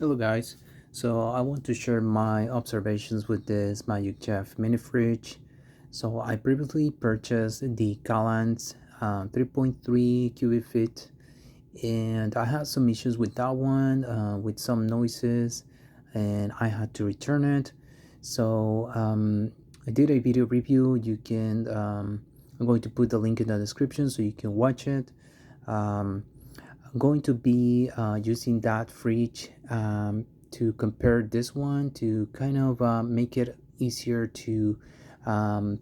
Hello guys, so I want to share my observations with this Magic Chef mini fridge. So I previously purchased the Galanz 3.3 cubic feet, and I had some issues with that one, with some noises, and I had to return it. So I did a video review. I'm going to put the link in the description so you can watch it. Um, I'm going to be using that fridge to compare this one to kind of make it easier to um,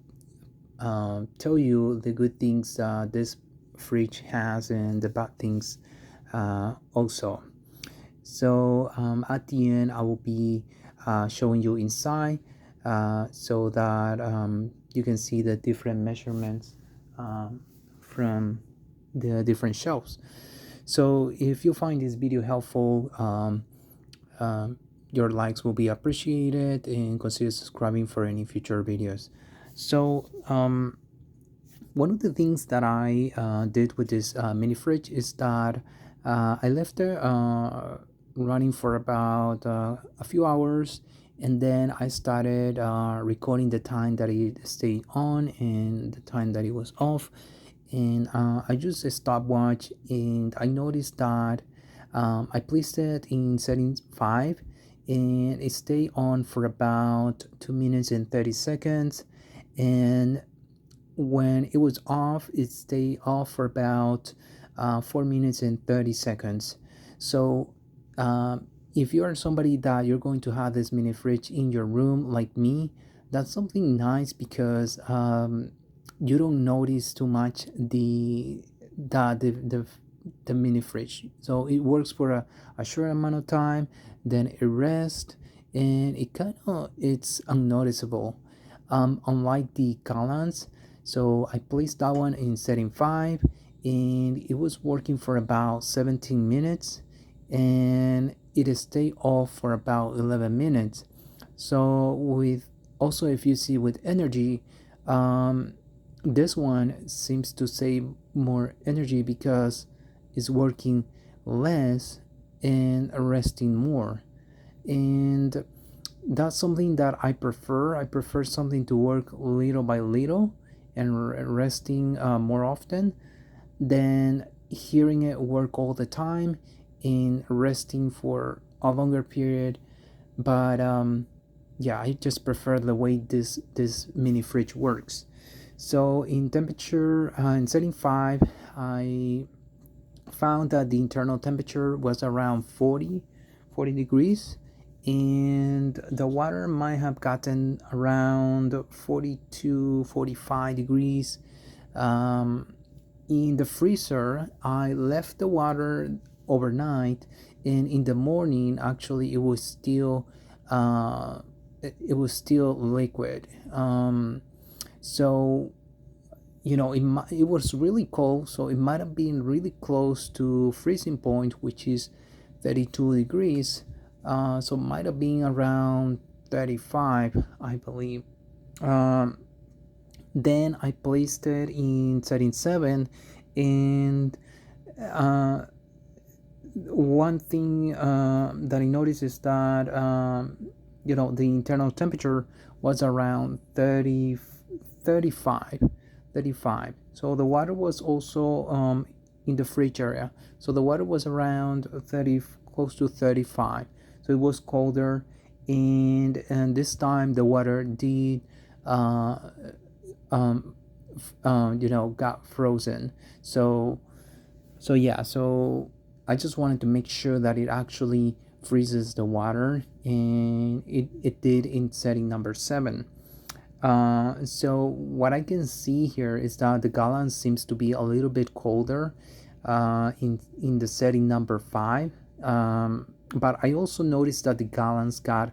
tell you the good things this fridge has and the bad things also. So at the end, I will be showing you inside so that you can see the different measurements from the different shelves. So if you find this video helpful, your likes will be appreciated, and consider subscribing for any future videos. So one of the things that I did with this mini fridge is that I left it running for about a few hours, and then I started recording the time that it stayed on and the time that it was off. And I used a stopwatch, and I noticed that I placed it in settings 5, and it stayed on for about 2 minutes and 30 seconds. And when it was off, it stayed off for about 4 minutes and 30 seconds. So if you are somebody that you're going to have this mini fridge in your room like me, that's something nice because you don't notice too much the mini fridge. So it works for a short amount of time, then it rests, and it's unnoticeable. Unlike the Galanz, so I placed that one in setting 5, and it was working for about 17 minutes, and it stayed off for about 11 minutes. So with also, if you see with energy, um, this one seems to save more energy because it's working less and resting more. And that's something that I prefer. I prefer something to work little by little and resting more often than hearing it work all the time and resting for a longer period. But yeah, I just prefer the way this mini fridge works. So in temperature, in setting 5, I found that the internal temperature was around 40 degrees, and the water might have gotten around 42, 45 degrees. um, in the freezer, I left the water overnight, and in the morning actually it was still liquid. So it was really cold, so it might have been really close to freezing point, which is 32 degrees. So it might have been around 35, I believe. um, then I placed it in setting 7, and uh, one thing that I noticed is that the internal temperature was around 30, 35, 35. So the water was also in the fridge area. So the water was around 30, close to 35. So it was colder, and this time the water did uh, um, got frozen. So yeah, so I just wanted to make sure that it actually freezes the water, and it did in setting number 7. So what I can see here is that the Galanz seems to be a little bit colder in the setting number 5. But I also noticed that the Galanz got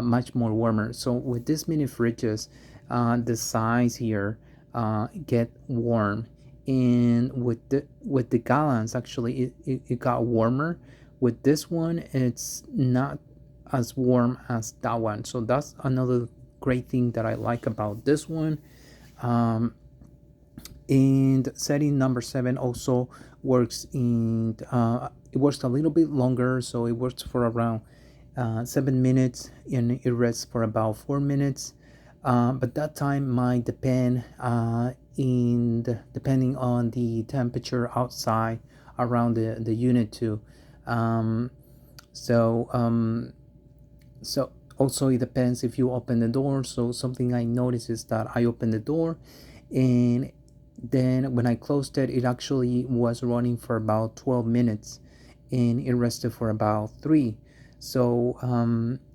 much more warmer. So with these mini fridges, the size here get warm, and with the Galanz actually it got warmer. With this one, it's not as warm as that one. So that's another great thing that I like about this one. Um, and setting number 7 also works in it works a little bit longer, so it works for around 7 minutes, and it rests for about 4 minutes. But that time might depend depending on the temperature outside around the unit too. Um, so so also it depends if you open the door. So something I noticed is that I opened the door, and then when I closed it, it actually was running for about 12 minutes, and it rested for about 3. So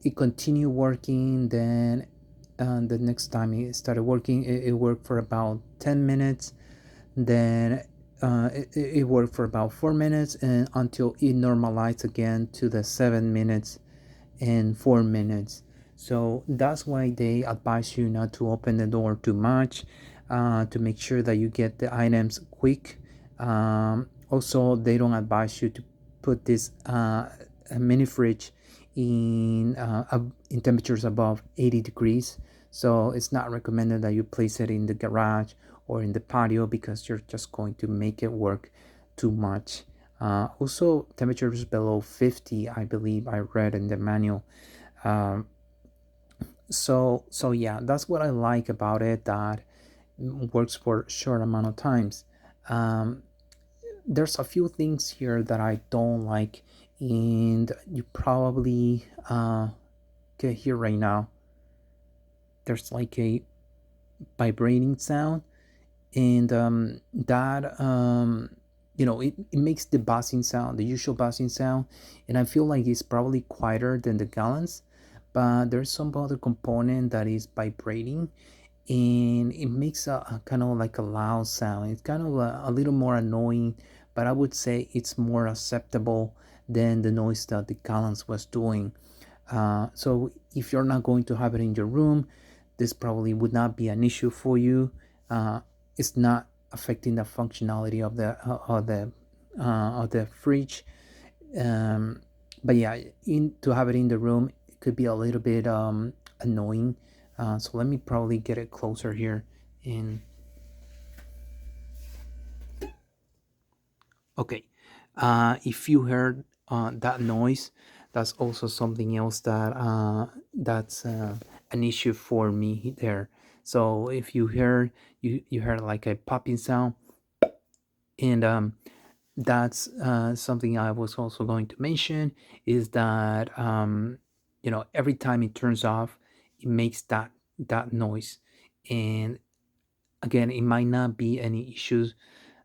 it continued working. Then the next time it started working, it worked for about 10 minutes. Then it worked for about 4 minutes, and until it normalized again to the 7 minutes and 4 minutes. So that's why they advise you not to open the door too much, to make sure that you get the items quick. Also, they don't advise you to put this a mini fridge in temperatures above 80 degrees. So it's not recommended that you place it in the garage or in the patio, because you're just going to make it work too much. Also, temperatures below 50, I believe I read in the manual. Um, so yeah, that's what I like about it, that works for short amount of times. Um, there's a few things here that I don't like, and you probably can hear right now. There's like a vibrating sound, and that it makes the buzzing sound, the usual buzzing sound, and I feel like it's probably quieter than the Galanz, but there's some other component that is vibrating, and it makes a kind of like a loud sound. It's kind of a little more annoying, but I would say it's more acceptable than the noise that the Galanz was doing. So if you're not going to have it in your room, this probably would not be an issue for you. It's not affecting the functionality of the fridge. Um, but yeah, to have it in the room, it could be a little bit annoying. So let me probably get it closer here. And okay, if you heard that noise, that's also something else that's an issue for me there. So if you heard you heard like a popping sound, and that's something I was also going to mention, is that every time it turns off, it makes that noise. And again, it might not be any issues.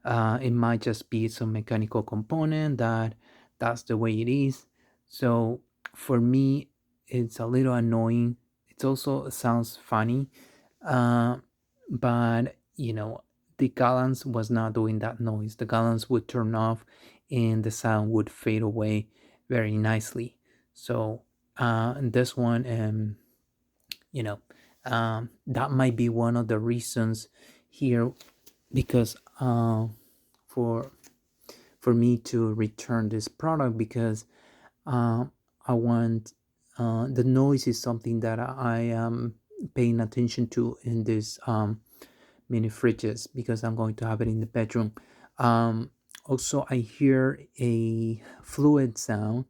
It might just be some mechanical component that's the way it is. So for me, it's a little annoying. It also sounds funny, uh, but the Galanz was not doing that noise. The Galanz would turn off, and the sound would fade away very nicely. So this one, you know, that might be one of the reasons here, because for for me to return this product, because uh, I want the noise is something that I am paying attention to in this mini fridges, because I'm going to have it in the bedroom. Also, I hear a fluid sound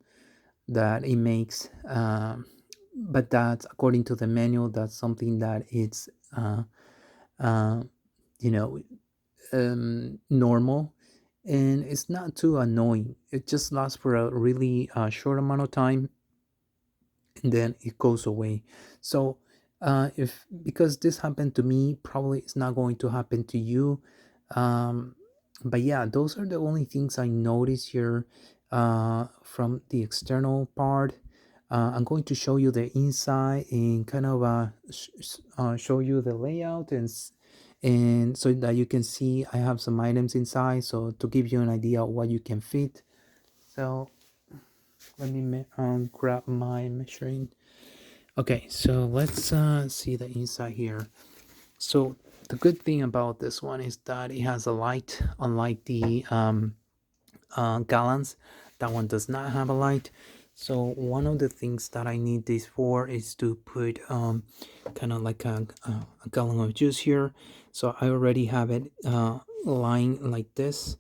that it makes, but that's according to the manual. That's something that it's uh, you know normal, and it's not too annoying. It just lasts for a really short amount of time, and then it goes away. So if because this happened to me, probably it's not going to happen to you. um, but yeah, those are the only things I notice here from the external part. I'm going to show you the inside, and kind of show you the layout, and so that you can see I have some items inside, so to give you an idea of what you can fit. So let me grab my measuring. Okay, so let's see the inside here. So the good thing about this one is that it has a light, unlike the Galanz. That one does not have a light. So one of the things that I need this for is to put kind of like a gallon of juice here. So I already have it lying like this.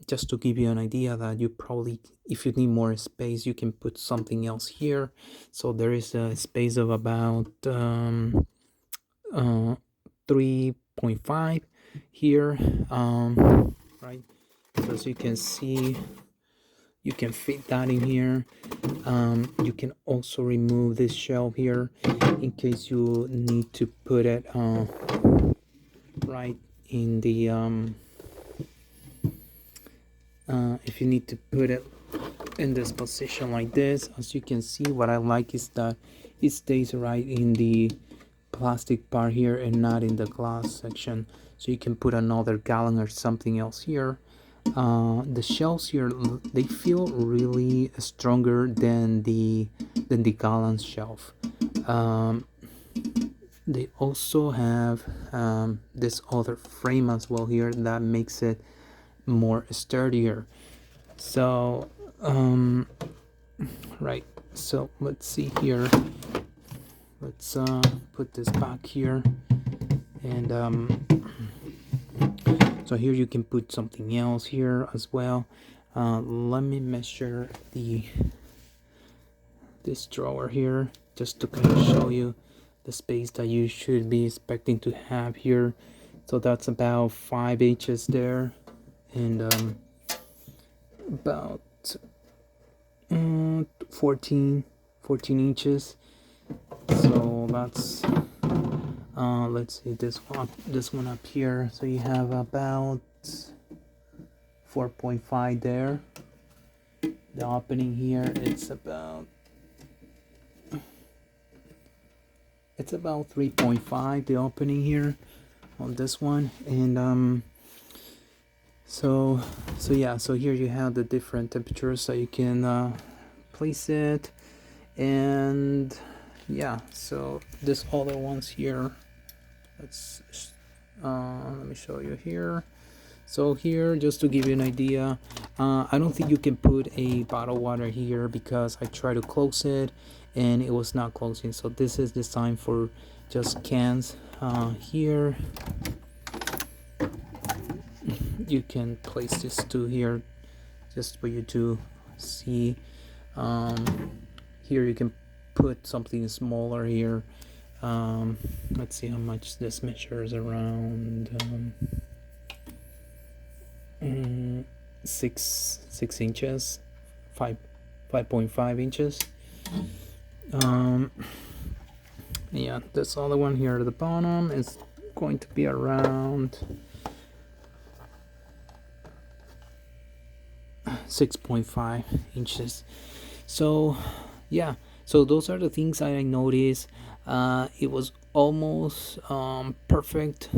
just to give you an idea that you probably, if you need more space, you can put something else here. So there is a space of about 3.5 here, right? So as you can see, you can fit that in here. You can also remove this shelf here in case you need to put it right in the if you need to put it in this position like this. As you can see, what I like is that it stays right in the plastic part here and not in the glass section, so you can put another gallon or something else here. The shells here, they feel really stronger than the Galanz shelf. They also have this other frame as well here that makes it more sturdier. So right, so let's see here. Let's put this back here, and so here you can put something else here as well. Let me measure this drawer here just to kind of show you the space that you should be expecting to have here. So that's about 5 inches there, and about 14 inches. So that's let's see, this one up here. So you have about 4.5 there. The opening here, it's about 3.5, the opening here on this one. And so yeah, so here you have the different temperatures, so you can place it. And yeah, so this other ones here, let's let me show you here. So here, just to give you an idea, I don't think you can put a bottled water here because I tried to close it and it was not closing. So this is designed for just cans. Here you can place this to here just for you to see. Here you can put something smaller here. Let's see how much this measures, around 6 inches, 5.5 inches. Yeah, this other one here at the bottom is going to be around 6.5 inches. So yeah, so those are the things I noticed. It was almost perfect,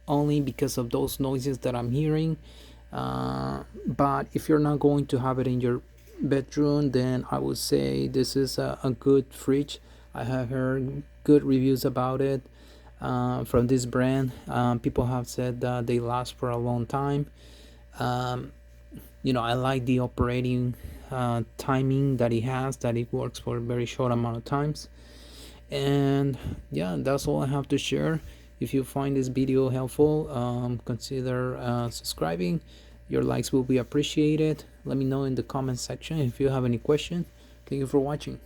only because of those noises that I'm hearing. But if you're not going to have it in your bedroom, then I would say this is a good fridge. I have heard good reviews about it from this brand. People have said that they last for a long time. I like the operating timing that it has, that it works for a very short amount of times. And yeah, that's all I have to share. If you find this video helpful, consider subscribing. Your likes will be appreciated. Let me know in the comment section if you have any questions. Thank you for watching.